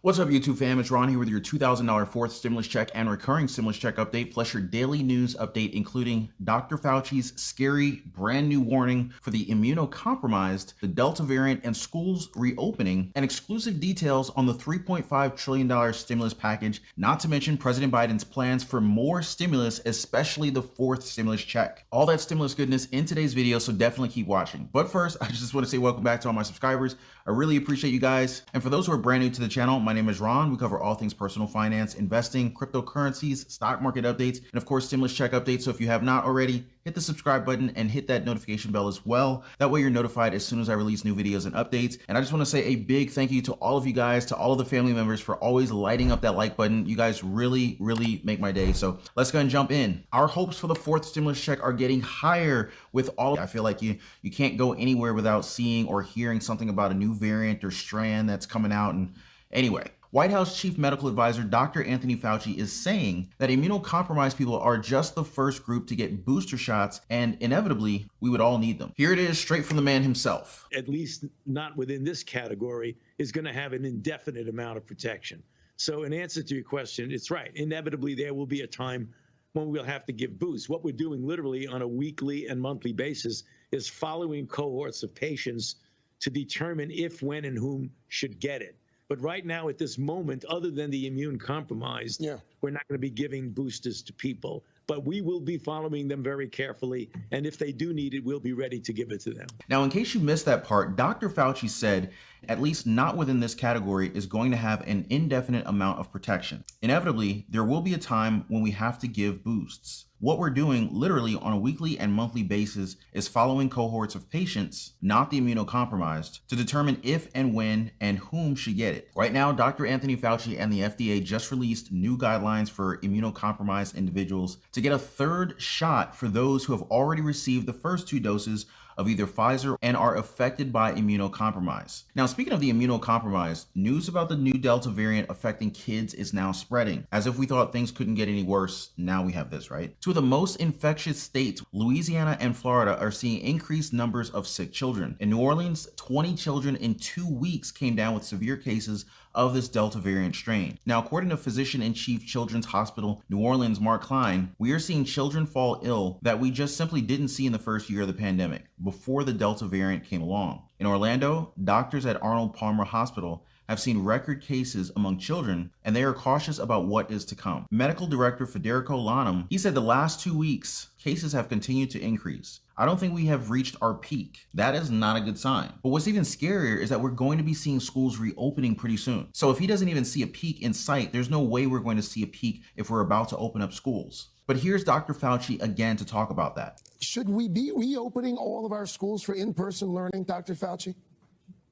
What's up, YouTube fam? It's Ron here with your $2,000 fourth stimulus check and recurring stimulus check update, plus your daily news update, including Dr. Fauci's scary brand new warning for the immunocompromised, the Delta variant, and schools reopening, and exclusive details on the $3.5 trillion stimulus package, not to mention President Biden's plans for more stimulus, especially the fourth stimulus check. All that stimulus goodness in today's video, so definitely keep watching. But first, I just want to say welcome back to all my subscribers. I really appreciate you guys. And for those who are brand new to the channel, my name is Ron. We cover all things personal finance, investing, cryptocurrencies, stock market updates, and of course, stimulus check updates. So if you have not already, hit the subscribe button and hit that notification bell as well. That way you're notified as soon as I release new videos and updates. And I just want to say a big thank you to all of you guys, to all of the family members for always lighting up that like button. You guys really make my day. So let's go and jump in. Our hopes for the fourth stimulus check are getting higher with all. I feel like you can't go anywhere without seeing or hearing something about a new variant or strand that's coming out. And anyway, White House Chief Medical Advisor Dr. Anthony Fauci is saying that immunocompromised people are just the first group to get booster shots, and inevitably, we would all need them. Here it is, straight from the man himself. At least not within this category, is going to have an indefinite amount of protection. So in answer to your question, it's right. Inevitably, there will be a time when we'll have to give boosts. What we're doing literally on a weekly and monthly basis is following cohorts of patients to determine if, when, and whom should get it. But right now, at this moment, other than the immune compromised, we're not going to be giving boosters to people. But we will be following them very carefully. And if they do need it, we'll be ready to give it to them. Now, in case you missed that part, Dr. Fauci said, at least not within this category, is going to have an indefinite amount of protection. Inevitably, there will be a time when we have to give boosts. What we're doing literally on a weekly and monthly basis is following cohorts of patients, not the immunocompromised, to determine if and when and whom should get it. Right now, Dr. Anthony Fauci and the FDA just released new guidelines for immunocompromised individuals to get a third shot for those who have already received the first two doses of either Pfizer and are affected by immunocompromise. Now, speaking of the immunocompromised, news about the new Delta variant affecting kids is now spreading. As if we thought things couldn't get any worse, now we have this, right? Two of the most infectious states, Louisiana and Florida, are seeing increased numbers of sick children. In New Orleans, 20 children in 2 weeks came down with severe cases of this Delta variant strain. Now, according to Physician-in-Chief Children's Hospital New Orleans, Mark Klein, we are seeing children fall ill that we just simply didn't see in the first year of the pandemic, before the Delta variant came along. In Orlando, doctors at Arnold Palmer Hospital have seen record cases among children, and they are cautious about what is to come. Medical Director Federico Lanham, he said the last 2 weeks, cases have continued to increase. I don't think we have reached our peak. That is not a good sign. But what's even scarier is that we're going to be seeing schools reopening pretty soon. So if he doesn't even see a peak in sight, there's no way we're going to see a peak if we're about to open up schools. But here's Dr. Fauci again to talk about that. Should we be reopening all of our schools for in-person learning, Dr. Fauci?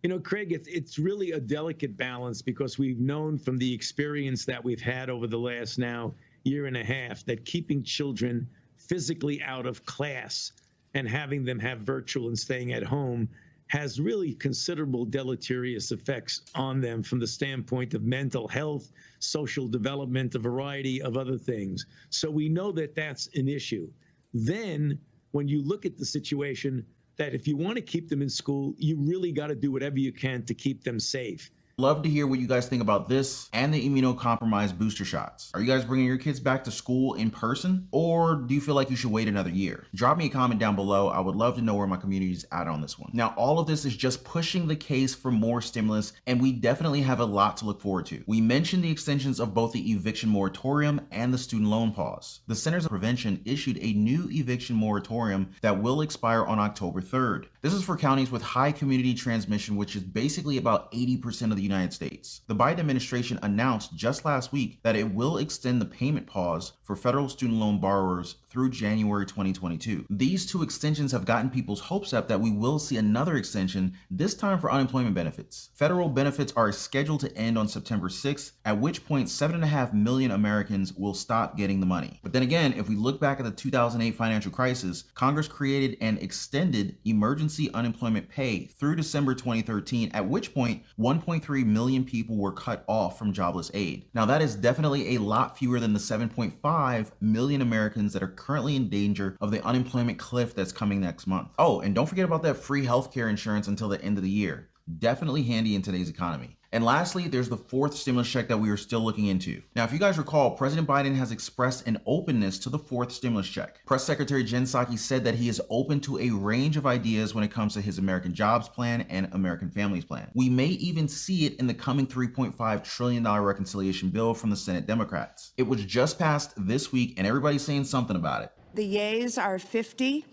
You know, Craig, it's really a delicate balance, because we've known from the experience that we've had over the last now year and a half that keeping children physically out of class and having them have virtual and staying at home has really considerable deleterious effects on them from the standpoint of mental health, social development, a variety of other things. So we know that that's an issue. Then when you look at the situation, that if you want to keep them in school, you really got to do whatever you can to keep them safe. Love to hear what you guys think about this and the immunocompromised booster shots. Are you guys bringing your kids back to school in person, or do you feel like you should wait another year? Drop me a comment down below. I would love to know where my community is at on this one. Now, all of this is just pushing the case for more stimulus, and we definitely have a lot to look forward to. We mentioned the extensions of both the eviction moratorium and the student loan pause. The Centers of Prevention issued a new eviction moratorium that will expire on October 3rd. This is for counties with high community transmission, which is basically about 80% of the United States. The Biden administration announced just last week that it will extend the payment pause for federal student loan borrowers through January 2022. These two extensions have gotten people's hopes up that we will see another extension, this time for unemployment benefits. Federal benefits are scheduled to end on September 6th, at which point 7.5 million Americans will stop getting the money. But then again, if we look back at the 2008 financial crisis, Congress created and extended emergency unemployment pay through December 2013, at which point 1.3 million people were cut off from jobless aid. Now, that is definitely a lot fewer than the 7.5 million Americans that are currently in danger of the unemployment cliff that's coming next month. Oh, and don't forget about that free healthcare insurance until the end of the year. Definitely handy in today's economy. And lastly, there's the fourth stimulus check that we are still looking into. Now, if you guys recall, President Biden has expressed an openness to the fourth stimulus check. Press Secretary Jen Psaki said that he is open to a range of ideas when it comes to his American Jobs Plan and American Families Plan. We may even see it in the coming $3.5 trillion reconciliation bill from the Senate Democrats. It was just passed this week, and everybody's saying something about it. The yeas are 50,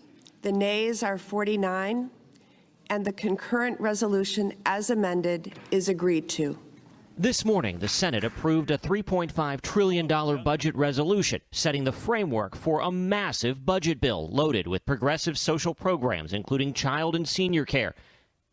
the nays are 49. And the concurrent resolution as amended is agreed to. This morning, the Senate approved a $3.5 trillion budget resolution, setting the framework for a massive budget bill loaded with progressive social programs, including child and senior care,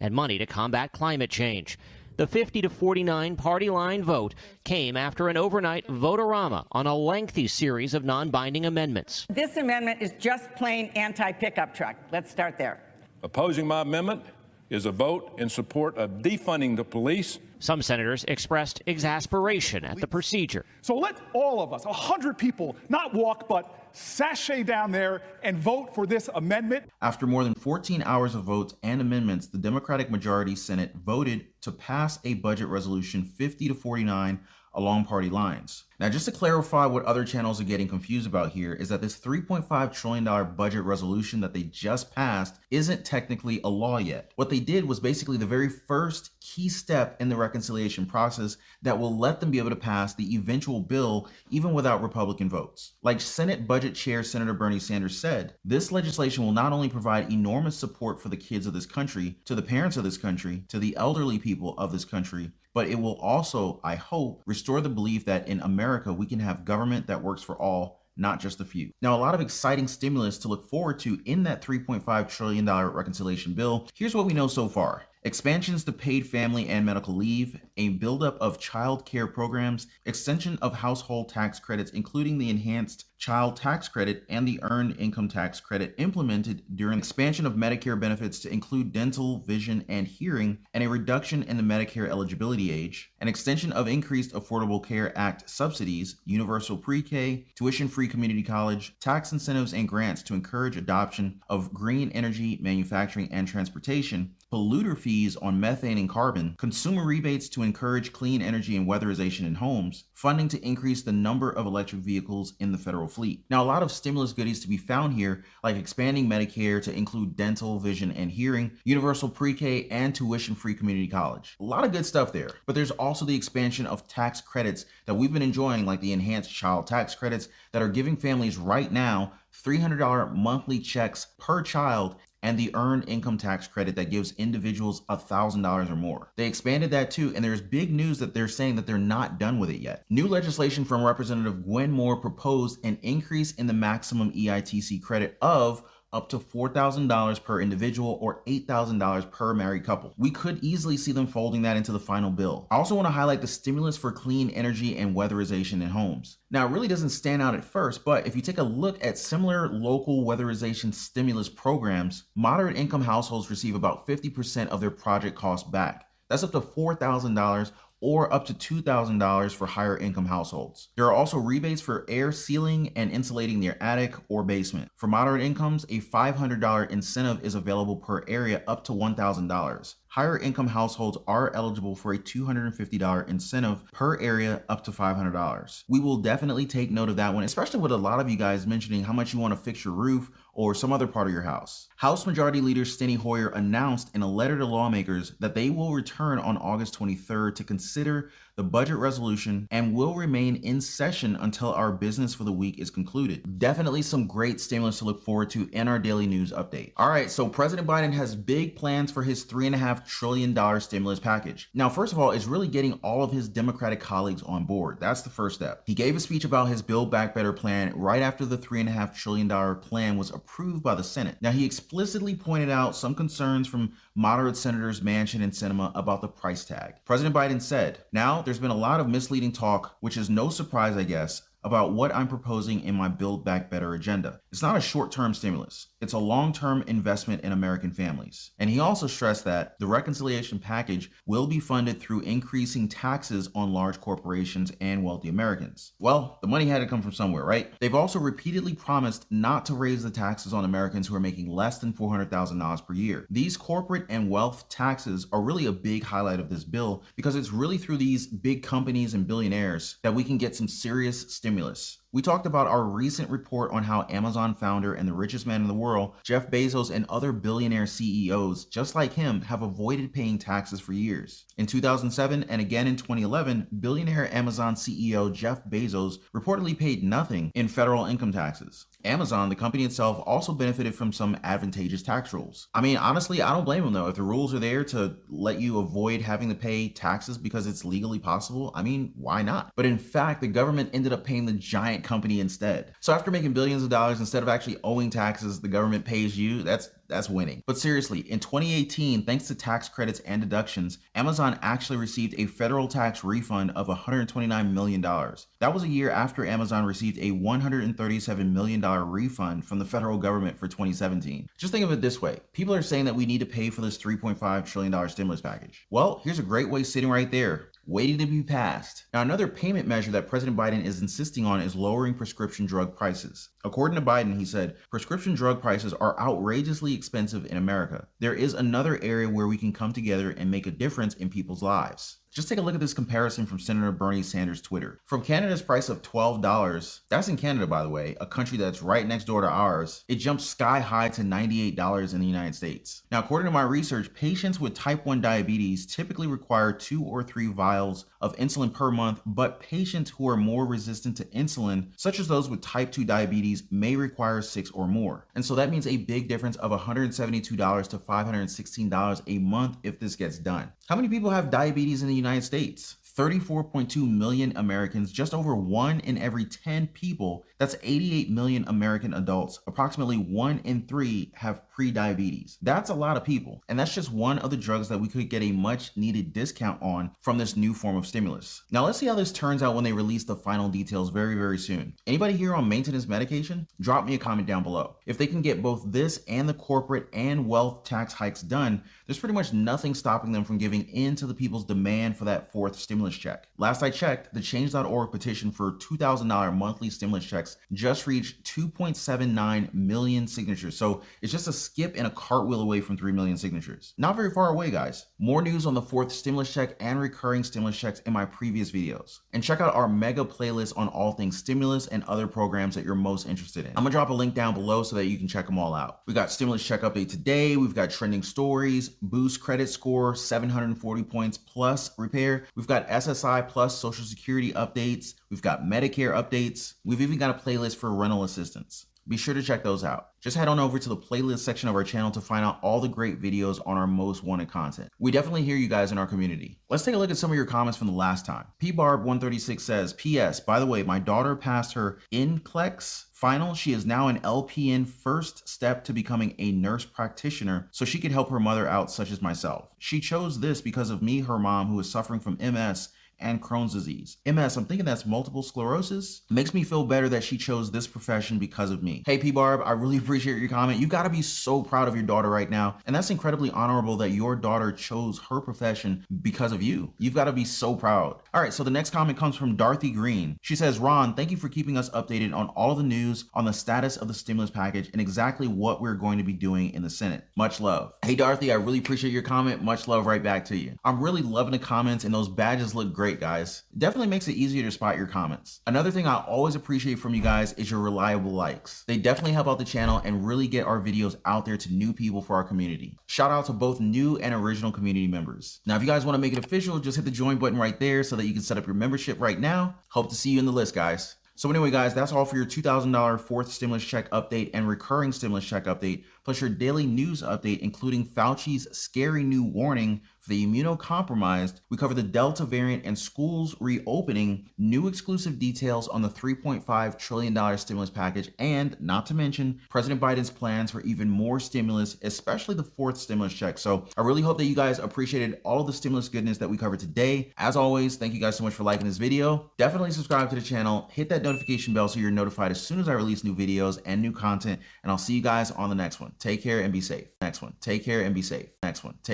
and money to combat climate change. The 50-49 party line vote came after an overnight vote-a-rama on a lengthy series of non-binding amendments. This amendment is just plain anti-pickup truck. Let's start there. Opposing my amendment is a vote in support of defunding the police. Some senators expressed exasperation at the procedure. So let all of us, 100 people, not walk, but sashay down there and vote for this amendment. After more than 14 hours of votes and amendments, the Democratic majority Senate voted to pass a budget resolution 50-49 along party lines. Now, just to clarify what other channels are getting confused about here is that this $3.5 trillion budget resolution that they just passed isn't technically a law yet. What they did was basically the very first key step in the reconciliation process that will let them be able to pass the eventual bill even without Republican votes. Like Senate Budget Chair Senator Bernie Sanders said, this legislation will not only provide enormous support for the kids of this country, to the parents of this country, to the elderly people of this country, but it will also, I hope, restore the belief that in America we can have government that works for all, not just a few. Now, a lot of exciting stimulus to look forward to in that $3.5 trillion reconciliation bill. Here's what we know so far. Expansions to paid family and medical leave, a buildup of child care programs, extension of household tax credits, including the enhanced child tax credit and the earned income tax credit implemented during expansion of Medicare benefits to include dental, vision, and hearing, and a reduction in the Medicare eligibility age, an extension of increased Affordable Care Act subsidies, universal pre-K, tuition-free community college, tax incentives and grants to encourage adoption of green energy, manufacturing, and transportation, polluter fees on methane and carbon, consumer rebates to encourage clean energy and weatherization in homes, funding to increase the number of electric vehicles in the federal fleet. Now, a lot of stimulus goodies to be found here, like expanding Medicare to include dental, vision, and hearing, universal pre-K, and tuition-free community college. A lot of good stuff there. But there's also the expansion of tax credits that we've been enjoying, like the enhanced child tax credits that are giving families right now $300 monthly checks per child, and the earned income tax credit that gives individuals $1,000 or more. They expanded that too, and there's big news that they're saying that they're not done with it yet. New legislation from Representative Gwen Moore proposed an increase in the maximum EITC credit of up to $4,000 per individual or $8,000 per married couple. We could easily see them folding that into the final bill. I also want to highlight the stimulus for clean energy and weatherization in homes. Now, it really doesn't stand out at first, but if you take a look at similar local weatherization stimulus programs, moderate income households receive about 50% of their project costs back. That's up to $4,000 or up to $2,000 for higher income households. There are also rebates for air sealing and insulating their attic or basement. For moderate incomes, a $500 incentive is available per area up to $1,000. Higher income households are eligible for a $250 incentive per area up to $500. We will definitely take note of that one, especially with a lot of you guys mentioning how much you want to fix your roof or some other part of your house. House Majority Leader Steny Hoyer announced in a letter to lawmakers that they will return on August 23rd to consider the budget resolution and will remain in session until our business for the week is concluded. Definitely some great stimulus to look forward to in our daily news update. All right, so President Biden has big plans for his $3.5 trillion stimulus package. Now, first of all, it's really getting all of his Democratic colleagues on board. That's the first step. He gave a speech about his Build Back Better plan right after the $3.5 trillion plan was approved by the Senate. Now, he explicitly pointed out some concerns from moderate Senators Manchin and Sinema about the price tag. President Biden said, "Now, there's been a lot of misleading talk, which is no surprise, I guess, about what I'm proposing in my Build Back Better agenda. It's not a short-term stimulus. It's a long-term investment in American families. And he also stressed that the reconciliation package will be funded through increasing taxes on large corporations and wealthy Americans. Well, the money had to come from somewhere, right? They've also repeatedly promised not to raise the taxes on Americans who are making less than $400,000 per year. These corporate and wealth taxes are really a big highlight of this bill because it's really through these big companies and billionaires that we can get some serious stimulus. We talked about our recent report on how Amazon founder and the richest man in the world, Jeff Bezos, and other billionaire CEOs just like him have avoided paying taxes for years. In 2007 and again in 2011, billionaire Amazon CEO Jeff Bezos reportedly paid nothing in federal income taxes. Amazon, the company itself, also benefited from some advantageous tax rules. I mean, honestly, I don't blame them though. If the rules are there to let you avoid having to pay taxes because it's legally possible, I mean, why not? But in fact, the government ended up paying the giant company instead. So after making billions of dollars, instead of actually owing taxes, the government pays you. That's winning. But seriously, in 2018, thanks to tax credits and deductions, Amazon actually received a federal tax refund of $129 million. That was a year after Amazon received a $137 million refund from the federal government for 2017. Just think of it this way. People are saying that we need to pay for this $3.5 trillion stimulus package. Well, here's a great way sitting right there, waiting to be passed. Now, another payment measure that President Biden is insisting on is lowering prescription drug prices. According to Biden, he said, prescription drug prices are outrageously expensive in America. There is another area where we can come together and make a difference in people's lives. Just take a look at this comparison from Senator Bernie Sanders' Twitter. From Canada's price of $12, that's in Canada, by the way, a country that's right next door to ours, it jumped sky high to $98 in the United States. Now, according to my research, patients with type 1 diabetes typically require 2 or 3 vials of insulin per month, but patients who are more resistant to insulin, such as those with type 2 diabetes, may require 6 or more. And so that means a big difference of $172 to $516 a month if this gets done. How many people have diabetes in the United States? 34.2 million Americans, just over 1 in every 10 people. That's 88 million American adults. Approximately 1 in 3 have pre-diabetes. That's a lot of people. And that's just one of the drugs that we could get a much needed discount on from this new form of stimulus. Now let's see how this turns out when they release the final details very, very soon. Anybody here on maintenance medication? Drop me a comment down below. If they can get both this and the corporate and wealth tax hikes done, there's pretty much nothing stopping them from giving in to the people's demand for that fourth stimulus check. Last I checked, the Change.org petition for $2,000 monthly stimulus checks just reached 2.79 million signatures. So it's just a skip and a cartwheel away from 3 million signatures. Not very far away, guys. More news on the fourth stimulus check and recurring stimulus checks in my previous videos. And check out our mega playlist on all things stimulus and other programs that you're most interested in. I'm gonna drop a link down below so that you can check them all out. We got stimulus check update today. We've got trending stories, boost credit score, 740 points plus repair. We've got SSI plus Social Security updates. We've got Medicare updates. We've even got a playlist for rental assistance. Be sure to check those out. Just head on over to the playlist section of our channel to find out all the great videos on our most wanted content. We definitely hear you guys in our community. Let's take a look at some of your comments from the last time. PBarb136 says, P.S. By the way, my daughter passed her NCLEX final. She is now an LPN, first step to becoming a nurse practitioner so she could help her mother out, such as myself. She chose this because of me, her mom, who is suffering from MS and Crohn's disease. MS, I'm thinking that's multiple sclerosis. Makes me feel better that she chose this profession because of me. Hey, P-Barb, I really appreciate your comment. You gotta be so proud of your daughter right now. And that's incredibly honorable that your daughter chose her profession because of you. You've gotta be so proud. All right, so the next comment comes from Dorothy Green. She says, Ron, thank you for keeping us updated on all the news on the status of the stimulus package and exactly what we're going to be doing in the Senate. Much love. Hey, Dorothy, I really appreciate your comment. Much love right back to you. I'm really loving the comments and those badges look great, guys. It definitely makes it easier to spot your comments. Another thing I always appreciate from you guys is your reliable likes. They definitely help out the channel and really get our videos out there to new people for our community. Shout out to both new and original community members. Now, if you guys want to make it official, just hit the join button right there so that you can set up your membership right now. Hope to see you in the list, guys. So anyway, guys, that's all for your $2,000 fourth stimulus check update and recurring stimulus check update, plus your daily news update, including Fauci's scary new warning for the immunocompromised. We cover the Delta variant and schools reopening, new exclusive details on the $3.5 trillion stimulus package, and not to mention President Biden's plans for even more stimulus, especially the fourth stimulus check. So I really hope that you guys appreciated all the stimulus goodness that we covered today. As always, thank you guys so much for liking this video. Definitely subscribe to the channel, hit that notification bell so you're notified as soon as I release new videos and new content. And I'll see you guys on the next one. Take care and be safe. Next one. Take care and be safe. Next one. Take